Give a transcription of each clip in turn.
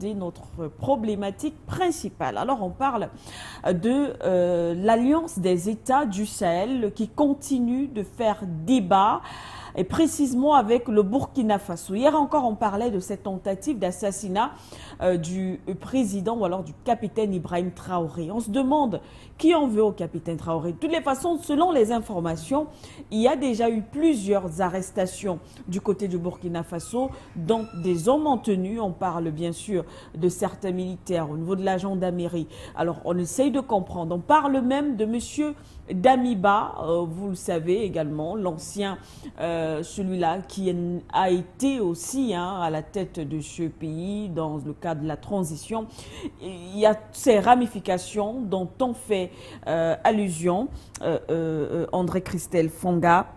aborder notre problématique principale. Alors, on parle de l'Alliance des États du Sahel qui continue de faire débat, et précisément avec le Burkina Faso. Hier encore, on parlait de cette tentative d'assassinat du président ou alors du capitaine Ibrahim Traoré. On se demande qui en veut au capitaine Traoré. De toutes les façons, selon les informations, il y a déjà eu plusieurs arrestations du côté du Burkina Faso, dont des hommes en tenue. On parle bien sûr de certains militaires au niveau de la gendarmerie. Alors, on essaye de comprendre. On parle même de monsieur Damiba, vous le savez également, l'ancien, celui-là qui a été aussi à la tête de ce pays dans le cadre de la transition. Il y a ces ramifications dont on fait allusion, André Christelle Fonga.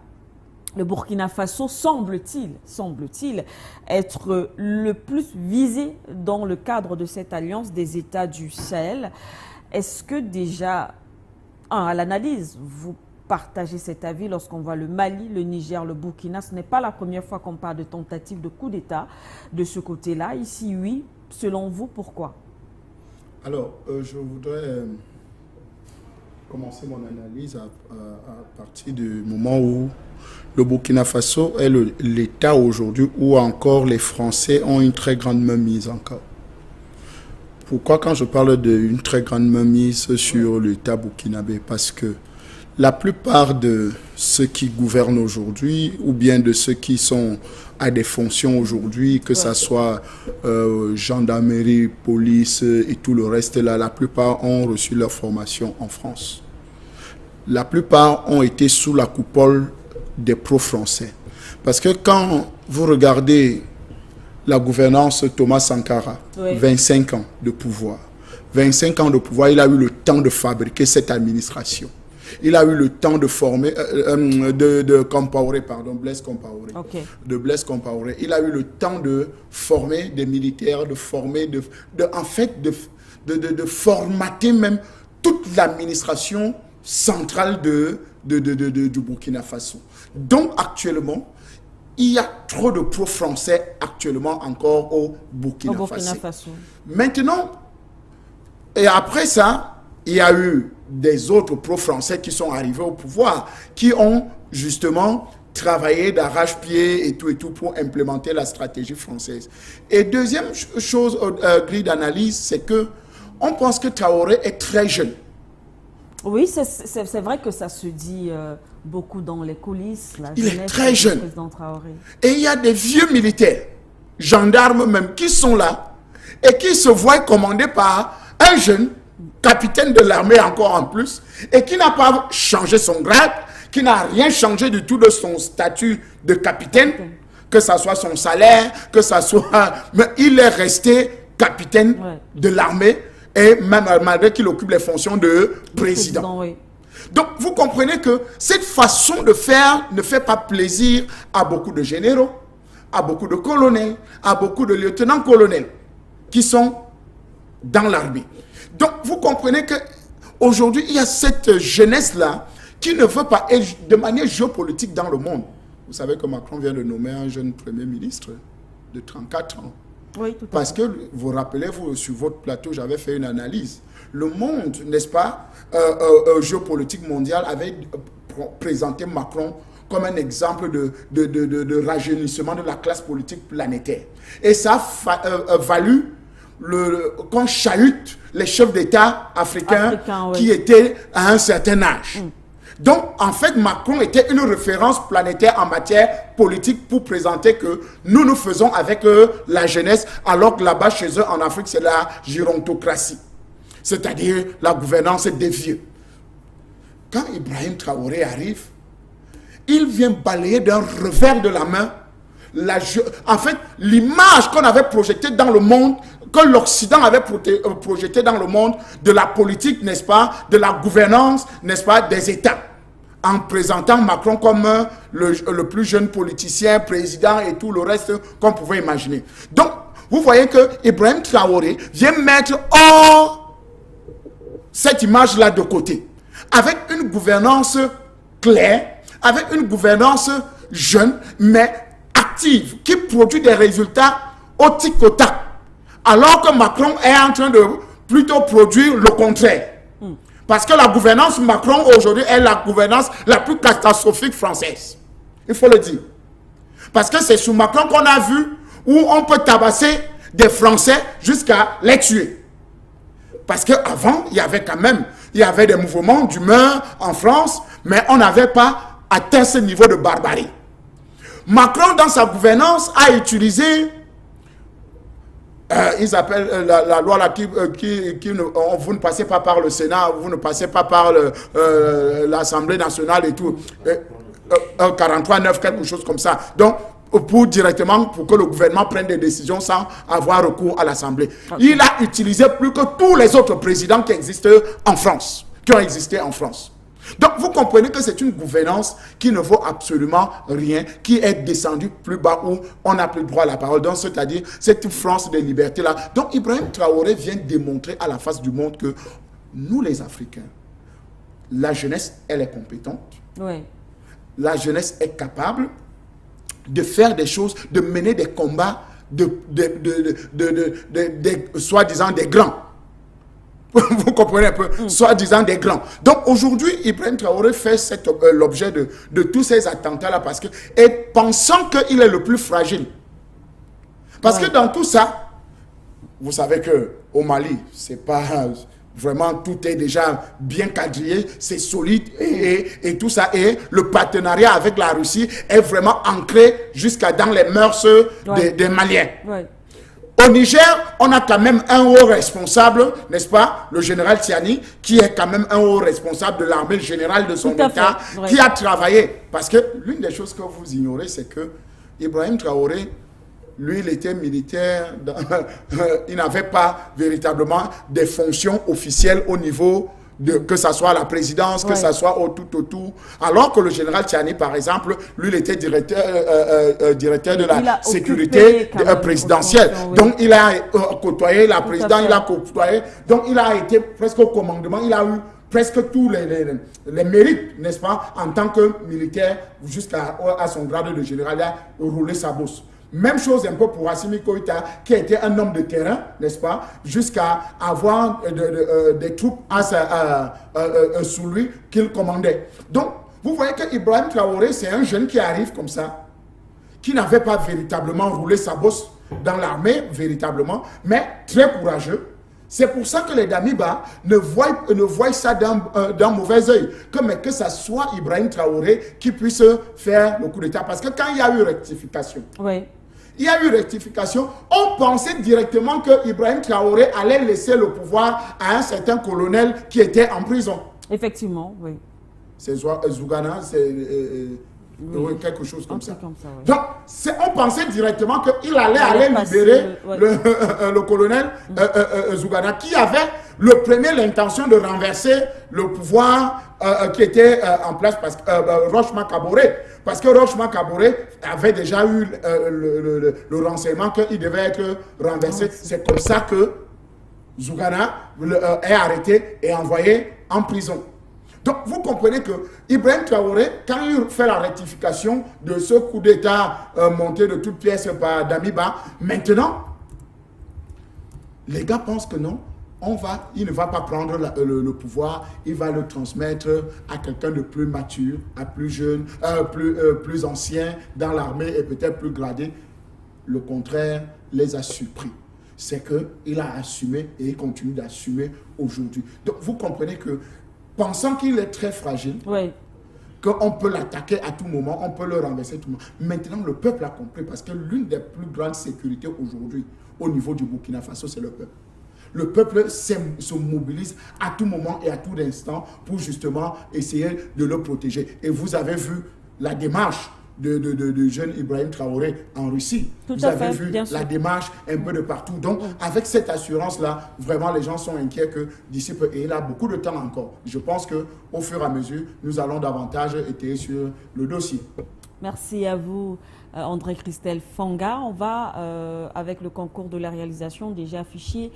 Le Burkina Faso semble-t-il être le plus visé dans le cadre de cette alliance des États du Sahel. Est-ce que déjà, à l'analyse, vous partagez cet avis lorsqu'on voit le Mali, le Niger, le Burkina? Ce n'est pas la première fois qu'on parle de tentative de coup d'État de ce côté-là. Ici, oui. Selon vous, pourquoi? Alors, je voudrais commencer mon analyse à partir du moment où le Burkina Faso est l'État aujourd'hui où encore les Français ont une très grande mainmise encore. Pourquoi quand je parle d'une très grande mainmise sur l'État burkinabé? Parce que la plupart de ceux qui gouvernent aujourd'hui, ou bien de ceux qui sont à des fonctions aujourd'hui, que ce soit gendarmerie, police et tout le reste là, la plupart ont reçu leur formation en France. La plupart ont été sous la coupole des pro-français. Parce que quand vous regardez la gouvernance Thomas Sankara, 25 ans de pouvoir. 25 ans de pouvoir, il a eu le temps de fabriquer cette administration. Il a eu le temps de former, de Compaoré, pardon, Blaise Compaoré. Okay. De Blaise Compaoré. Il a eu le temps de former des militaires, de former, de formater même toute l'administration centrale du Burkina Faso. Donc actuellement, il y a trop de pro-français actuellement encore au Burkina Faso. Maintenant, et après ça, il y a eu des autres pro-français qui sont arrivés au pouvoir, qui ont justement travaillé d'arrache-pied et tout pour implémenter la stratégie française. Et deuxième chose, grille d'analyse, c'est que on pense que Traoré est très jeune. Oui, c'est vrai que ça se dit beaucoup dans les coulisses. Il est très jeune. Traoré. Et il y a des vieux militaires, gendarmes même, qui sont là et qui se voient commandés par un jeune capitaine de l'armée encore en plus et qui n'a pas changé son grade, qui n'a rien changé du tout de son statut de capitaine, que ce soit son salaire, que ce soit... Mais il est resté capitaine de l'armée. Et même malgré qu'il occupe les fonctions de président. Oui. Donc, vous comprenez que cette façon de faire ne fait pas plaisir à beaucoup de généraux, à beaucoup de colonels, à beaucoup de lieutenants-colonels qui sont dans l'armée. Donc, vous comprenez qu'aujourd'hui, il y a cette jeunesse-là qui ne veut pas être de manière géopolitique dans le monde. Vous savez que Macron vient de nommer un jeune Premier ministre de 34 ans. Oui, tout à fait. Parce que, vous rappelez-vous, sur votre plateau, j'avais fait une analyse. Le monde, n'est-ce pas, géopolitique mondial avait présenté Macron comme un exemple de rajeunissement de la classe politique planétaire. Et ça a valu qu'on chahute les chefs d'État africains qui étaient à un certain âge. Donc, en fait, Macron était une référence planétaire en matière politique pour présenter que nous faisons avec la jeunesse, alors que là-bas, chez eux, en Afrique, c'est la gérontocratie. C'est-à-dire la gouvernance des vieux. Quand Ibrahim Traoré arrive, il vient balayer d'un revers de la main en fait, l'image qu'on avait projetée dans le monde, que l'Occident avait projetée dans le monde de la politique, n'est-ce pas, de la gouvernance, n'est-ce pas, des États, en présentant Macron comme le plus jeune politicien, président et tout le reste qu'on pouvait imaginer. Donc, vous voyez que Ibrahim Traoré vient mettre cette image-là de côté, avec une gouvernance claire, avec une gouvernance jeune, mais active, qui produit des résultats au tic au tac, Alors que Macron est en train de plutôt produire le contraire. Parce que la gouvernance Macron aujourd'hui est la gouvernance la plus catastrophique française. Il faut le dire. Parce que c'est sous Macron qu'on a vu où on peut tabasser des Français jusqu'à les tuer. Parce qu'avant, il y avait quand même, il y avait des mouvements d'humeur en France, mais on n'avait pas atteint ce niveau de barbarie. Macron, dans sa gouvernance, a utilisé, ils appellent la loi là, vous ne passez pas par le Sénat, vous ne passez pas par l'Assemblée nationale et tout, 43-9, quelque chose comme ça. Donc, pour que le gouvernement prenne des décisions sans avoir recours à l'Assemblée. Okay. Il a utilisé plus que tous les autres présidents qui existent en France, qui ont existé en France. Donc, vous comprenez que c'est une gouvernance qui ne vaut absolument rien, qui est descendue plus bas où on n'a plus droit à la parole. Donc, c'est-à-dire cette France des libertés-là. Donc, Ibrahim Traoré vient démontrer à la face du monde que nous, les Africains, la jeunesse, elle est compétente. Oui. La jeunesse est capable de faire des choses, de mener des combats soi-disant des grands. Vous comprenez un peu, soi-disant des grands. Donc aujourd'hui, Ibrahim Traoré fait l'objet de tous ces attentats-là parce que, et pensant qu'il est le plus fragile. Parce que dans tout ça, vous savez qu'au Mali, c'est pas vraiment, tout est déjà bien quadrillé, c'est solide et tout ça. Et le partenariat avec la Russie est vraiment ancré jusqu'à dans les mœurs des Maliens. Ouais. Au Niger, on a quand même un haut responsable, n'est-ce pas, le général Tiani, qui est quand même un haut responsable de l'armée générale de son État, qui a travaillé. Parce que l'une des choses que vous ignorez, c'est que Ibrahim Traoré, lui, il était militaire, il n'avait pas véritablement des fonctions officielles au niveau que ce soit la présidence, que ce soit au tout. Alors que le général Tiani, par exemple, lui, il était directeur de la sécurité présidentielle. Donc, il a côtoyé la présidence, il a côtoyé. Donc, il a été presque au commandement, il a eu presque tous les mérites, n'est-ce pas, en tant que militaire, jusqu'à son grade de général, il a roulé sa bosse. Même chose un peu pour Assimi Goïta, qui était un homme de terrain, n'est-ce pas, jusqu'à avoir des troupes sous lui qu'il commandait. Donc, vous voyez que Ibrahim Traoré, c'est un jeune qui arrive comme ça, qui n'avait pas véritablement roulé sa bosse dans l'armée, véritablement, mais très courageux. C'est pour ça que les Damiba ne voient ça d'un mauvais œil, que ça soit Ibrahim Traoré qui puisse faire le coup d'État. Parce que quand il y a eu rectification, il y a eu rectification, on pensait directement que Ibrahim Traoré allait laisser le pouvoir à un certain colonel qui était en prison. Effectivement, oui. C'est Zougana, c'est quelque chose comme ça. Donc, on pensait directement qu'il allait libérer le colonel Zougana, qui avait l'intention de renverser le pouvoir qui était en place, parce que Rochema Kaboré. Parce que Rochema Kaboré avait déjà eu le renseignement qu'il devait être renversé. C'est comme ça que Zougana est arrêté et envoyé en prison. Donc, vous comprenez que Ibrahim Traoré, quand il fait la rectification de ce coup d'État monté de toutes pièces par Damiba, maintenant, les gars pensent que non, il ne va pas prendre le pouvoir, il va le transmettre à quelqu'un de plus mature, à plus jeune, plus ancien dans l'armée et peut-être plus gradé. Le contraire les a surpris. C'est qu'il a assumé et il continue d'assumer aujourd'hui. Donc, vous comprenez que pensant qu'il est très fragile, qu'on peut l'attaquer à tout moment, on peut le renverser à tout moment. Maintenant, le peuple a compris parce que l'une des plus grandes sécurités aujourd'hui au niveau du Burkina Faso, c'est le peuple. Le peuple se mobilise à tout moment et à tout instant pour justement essayer de le protéger. Et vous avez vu la démarche de jeune Ibrahim Traoré en Russie. Vous avez vu la démarche un peu de partout. Donc, avec cette assurance-là, vraiment, les gens sont inquiets que d'ici peu, et il a beaucoup de temps encore. Je pense qu'au fur et à mesure, nous allons davantage étayer sur le dossier. Merci à vous, André Christelle Fanga. On va, avec le concours de la réalisation déjà affiché,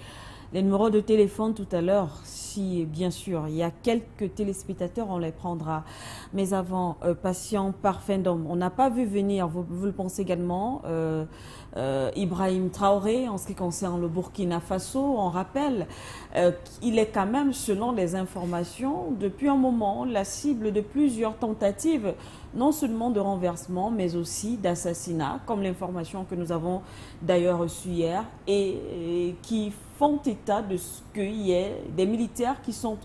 Les numéros de téléphone tout à l'heure, si bien sûr, il y a quelques téléspectateurs, on les prendra. Mais avant, patient parfait d'homme, on n'a pas vu venir, vous le pensez également, Ibrahim Traoré en ce qui concerne le Burkina Faso. On rappelle qu'il est quand même, selon les informations, depuis un moment, la cible de plusieurs tentatives, non seulement de renversement, mais aussi d'assassinat, comme l'information que nous avons d'ailleurs reçue hier, et qui font état de ce qu'il y ait des militaires qui sont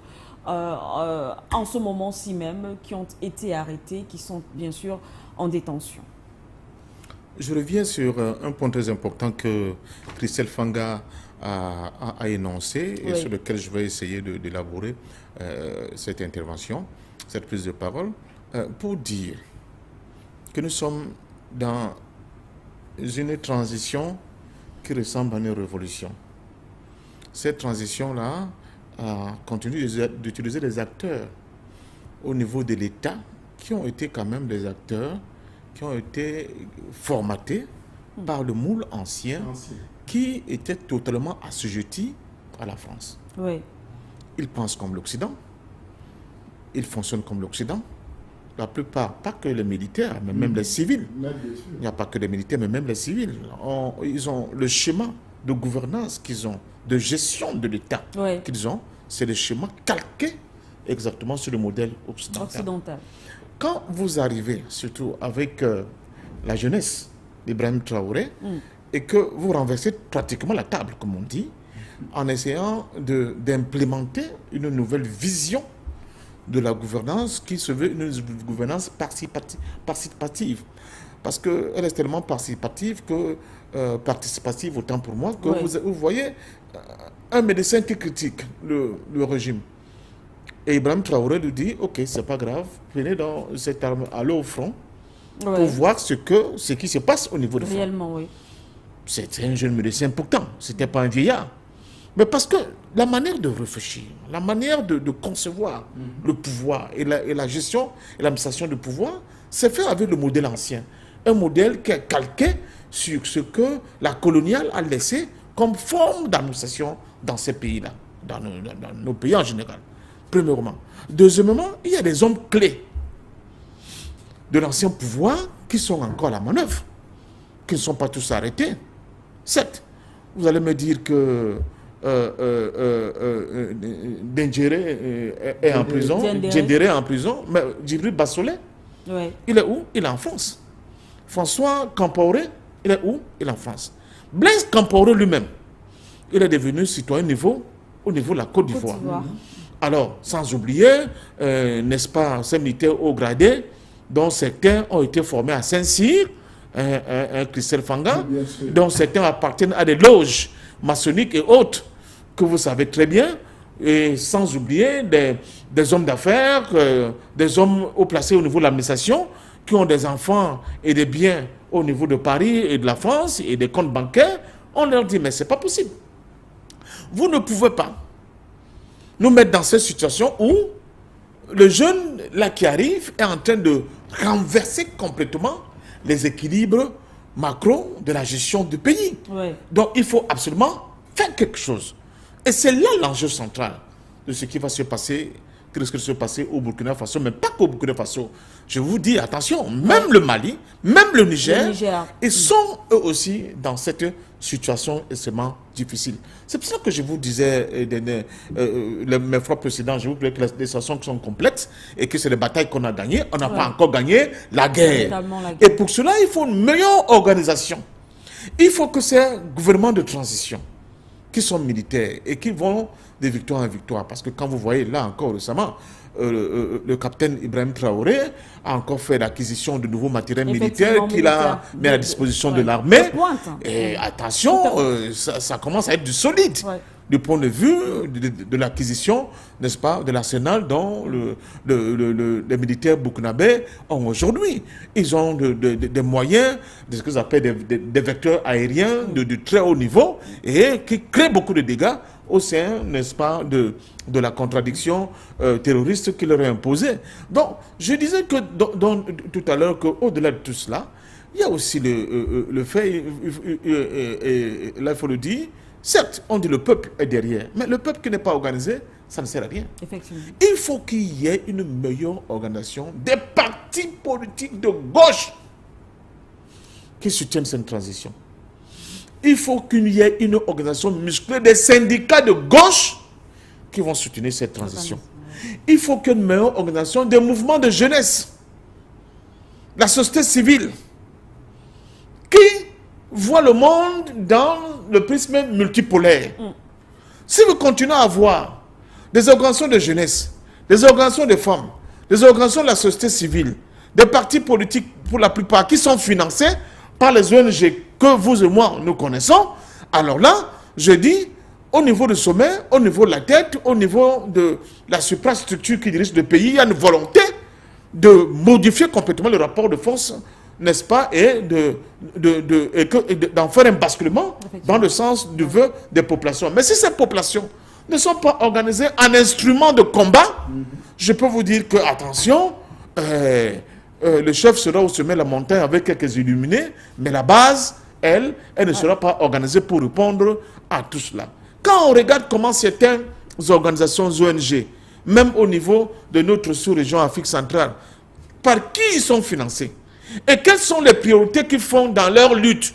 en ce moment-ci même, qui ont été arrêtés, qui sont bien sûr en détention. Je reviens sur un point très important que Christelle Fanga a énoncé et sur lequel je vais essayer d'élaborer cette intervention, cette prise de parole, pour dire que nous sommes dans une transition qui ressemble à une révolution. Cette transition-là continue d'utiliser des acteurs au niveau de l'État qui ont été quand même des acteurs qui ont été formatés par le moule ancien qui était totalement assujetti à la France. Oui. Ils pensent comme l'Occident, ils fonctionnent comme l'Occident. La plupart, pas que les militaires, mais même les civils. Il n'y a pas que les militaires, mais même les civils. Ils ont le schéma de gouvernance qu'ils ont, de gestion de l'État qu'ils ont, c'est le schéma calqué exactement sur le modèle occidental. Quand vous arrivez, surtout avec la jeunesse d'Ibrahim Traoré, et que vous renversez pratiquement la table, comme on dit, en essayant d'implémenter une nouvelle vision de la gouvernance qui se veut une gouvernance participative. Parce qu'elle est tellement participative que participative autant pour moi que vous voyez un médecin qui critique le régime. Et Ibrahim Traoré lui dit, ok, c'est pas grave, venez dans cette arme, allez au front pour voir ce qui se passe au niveau du front. Réellement, oui. C'était un jeune médecin pourtant, c'était pas un vieillard. Mais parce que la manière de réfléchir, la manière de concevoir le pouvoir et la gestion et l'administration du pouvoir, c'est fait avec le modèle ancien. Un modèle qui est calqué sur ce que la coloniale a laissé comme forme d'administration dans ces pays-là, dans nos pays en général. Premièrement. Deuxièmement, il y a des hommes clés de l'ancien pouvoir qui sont encore à la manœuvre, qui ne sont pas tous arrêtés. Certes, vous allez me dire que Dendéré est en prison, Dendéré est en prison, mais Djibril Bassolé, il est où? Il est en France. François Compaoré, il est où? Il est en France. Blaise Compaoré lui-même, il est devenu citoyen au niveau de la Côte d'Ivoire. Alors, sans oublier, n'est-ce pas, ces militaires haut gradés, dont certains ont été formés à Saint-Cyr, Christelle Fanga, dont certains appartiennent à des loges maçonniques et autres, que vous savez très bien, et sans oublier des hommes d'affaires, des hommes haut placés au niveau de l'administration, qui ont des enfants et des biens au niveau de Paris et de la France et des comptes bancaires. On leur dit, mais ce n'est pas possible. Vous ne pouvez pas nous mettre dans cette situation où le jeune là qui arrive est en train de renverser complètement les équilibres macro de la gestion du pays. Donc il faut absolument faire quelque chose. Et c'est là l'enjeu central de ce qui va se passer, de ce qui va se passer au Burkina Faso, mais pas qu'au Burkina Faso. Je vous dis, attention, même le Mali, même le Niger, ils sont eux aussi dans cette situation extrêmement difficile. C'est pour ça que je vous disais, mes fois précédents, je vous disais que les situations sont complexes et que c'est les batailles qu'on a gagnées. On n'a pas encore gagné la guerre. Et pour cela, il faut une meilleure organisation. Il faut que c'est un gouvernement de transition qui sont militaires et qui vont de victoire en victoire. Parce que quand vous voyez là encore récemment, le capitaine Ibrahim Traoré a encore fait l'acquisition de nouveaux matériels militaires qu'il a mis à la disposition de l'armée. Et attention, ça commence à être du solide du point de vue de l'acquisition, n'est-ce pas, de l'arsenal dont les militaires burkinabés ont aujourd'hui. Ils ont des moyens, de ce qu'ils appellent des vecteurs aériens de très haut niveau et qui créent beaucoup de dégâts au sein, n'est-ce pas, de la contradiction terroriste qui leur est imposée. Donc, je disais que tout à l'heure qu'au-delà de tout cela, il y a aussi le fait, là il faut le dire, Certes, on dit le peuple est derrière, mais le peuple qui n'est pas organisé, ça ne sert à rien. Effectivement. Il faut qu'il y ait une meilleure organisation des partis politiques de gauche qui soutiennent cette transition. Il faut qu'il y ait une organisation musclée des syndicats de gauche qui vont soutenir cette transition. Il faut qu'il y ait une meilleure organisation des mouvements de jeunesse, la société civile, qui voit le monde dans le prisme multipolaire. Si vous continuez à avoir des organisations de jeunesse, des organisations de femmes, des organisations de la société civile, des partis politiques pour la plupart qui sont financés par les ONG que vous et moi nous connaissons, alors là, je dis, au niveau du sommet, au niveau de la tête, au niveau de la suprastructure qui dirige le pays, il y a une volonté de modifier complètement le rapport de force, n'est-ce pas, et d'en faire un basculement dans le sens du vœu des populations. Mais si ces populations ne sont pas organisées en instruments de combat, je peux vous dire que, attention, le chef sera au sommet de la montagne avec quelques illuminés, mais la base, elle ne sera pas organisée pour répondre à tout cela. Quand on regarde comment certaines organisations ONG, même au niveau de notre sous-région Afrique centrale, par qui ils sont financés et quelles sont les priorités qu'ils font dans leur lutte.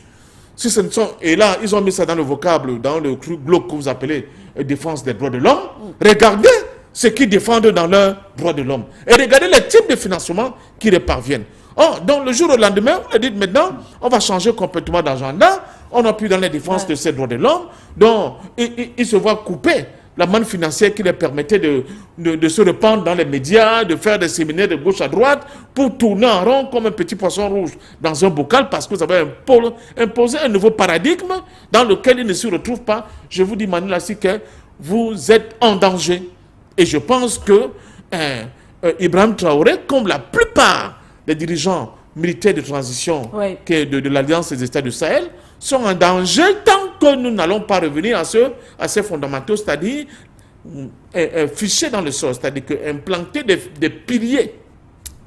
Si ce ne sont, et là, ils ont mis ça dans le vocable, dans le bloc que vous appelez défense des droits de l'homme. Regardez ce qu'ils défendent dans leurs droits de l'homme. Et regardez les types de financement qui les parviennent. Oh, donc le jour au lendemain, on a dit maintenant, on va changer complètement d'agenda. On n'a plus dans la défense de ces droits de l'homme. Donc, ils se voient couper la manne financière qui les permettait de se répandre dans les médias, de faire des séminaires de gauche à droite pour tourner en rond comme un petit poisson rouge dans un bocal parce que vous avez imposé un nouveau paradigme dans lequel ils ne se retrouvent pas. Je vous dis, Manu Lassike, vous êtes en danger. Et je pense que Ibrahim Traoré, comme la plupart des dirigeants militaires de transition de l'Alliance des États du Sahel, sont en danger tant que nous n'allons pas revenir à ces fondamentaux, c'est-à-dire ficher dans le sol, c'est-à-dire implanter des piliers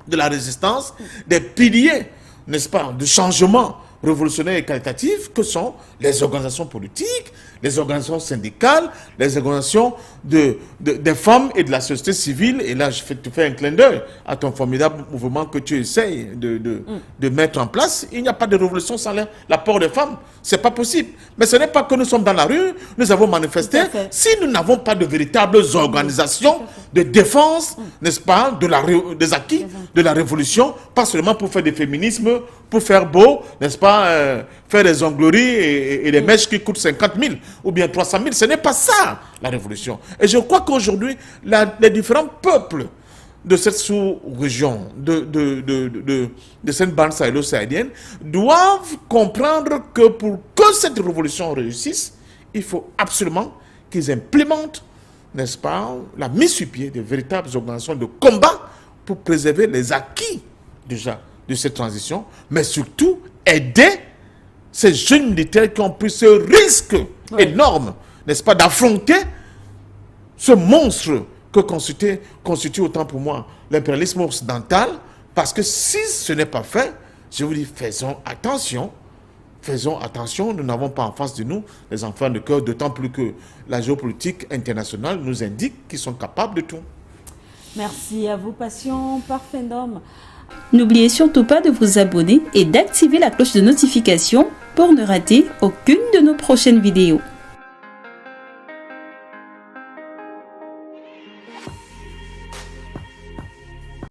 de la résistance, des piliers, n'est-ce pas, de changement révolutionnaire et qualitatif que sont les organisations politiques, les organisations syndicales, les organisations des femmes et de la société civile. Et là, je te fais un clin d'œil à ton formidable mouvement que tu essayes de mettre en place. Il n'y a pas de révolution sans l'apport des femmes. Ce n'est pas possible. Mais ce n'est pas que nous sommes dans la rue, nous avons manifesté. Si nous n'avons pas de véritables organisations de défense, n'est-ce pas, des acquis de la révolution, pas seulement pour faire des féminismes, pour faire beau, n'est-ce pas, faire des ongleries et des mèches qui coûtent 50 000 ou bien 300 000. Ce n'est pas ça, la révolution. Et je crois qu'aujourd'hui, les différents peuples de cette sous-région, de cette bande sahélo-sahélienne, doivent comprendre que pour que cette révolution réussisse, il faut absolument qu'ils implémentent, n'est-ce pas, la mise sur pied de véritables organisations de combat pour préserver les acquis déjà de cette transition, mais surtout aider ces jeunes militaires qui ont pris ce risque énorme, n'est-ce pas, d'affronter ce monstre que constitue autant pour moi l'impérialisme occidental, parce que si ce n'est pas fait, je vous dis, faisons attention, nous n'avons pas en face de nous les enfants de cœur, d'autant plus que la géopolitique internationale nous indique qu'ils sont capables de tout. Merci à vous, Passion Parfendum. N'oubliez surtout pas de vous abonner et d'activer la cloche de notification pour ne rater aucune de nos prochaines vidéos.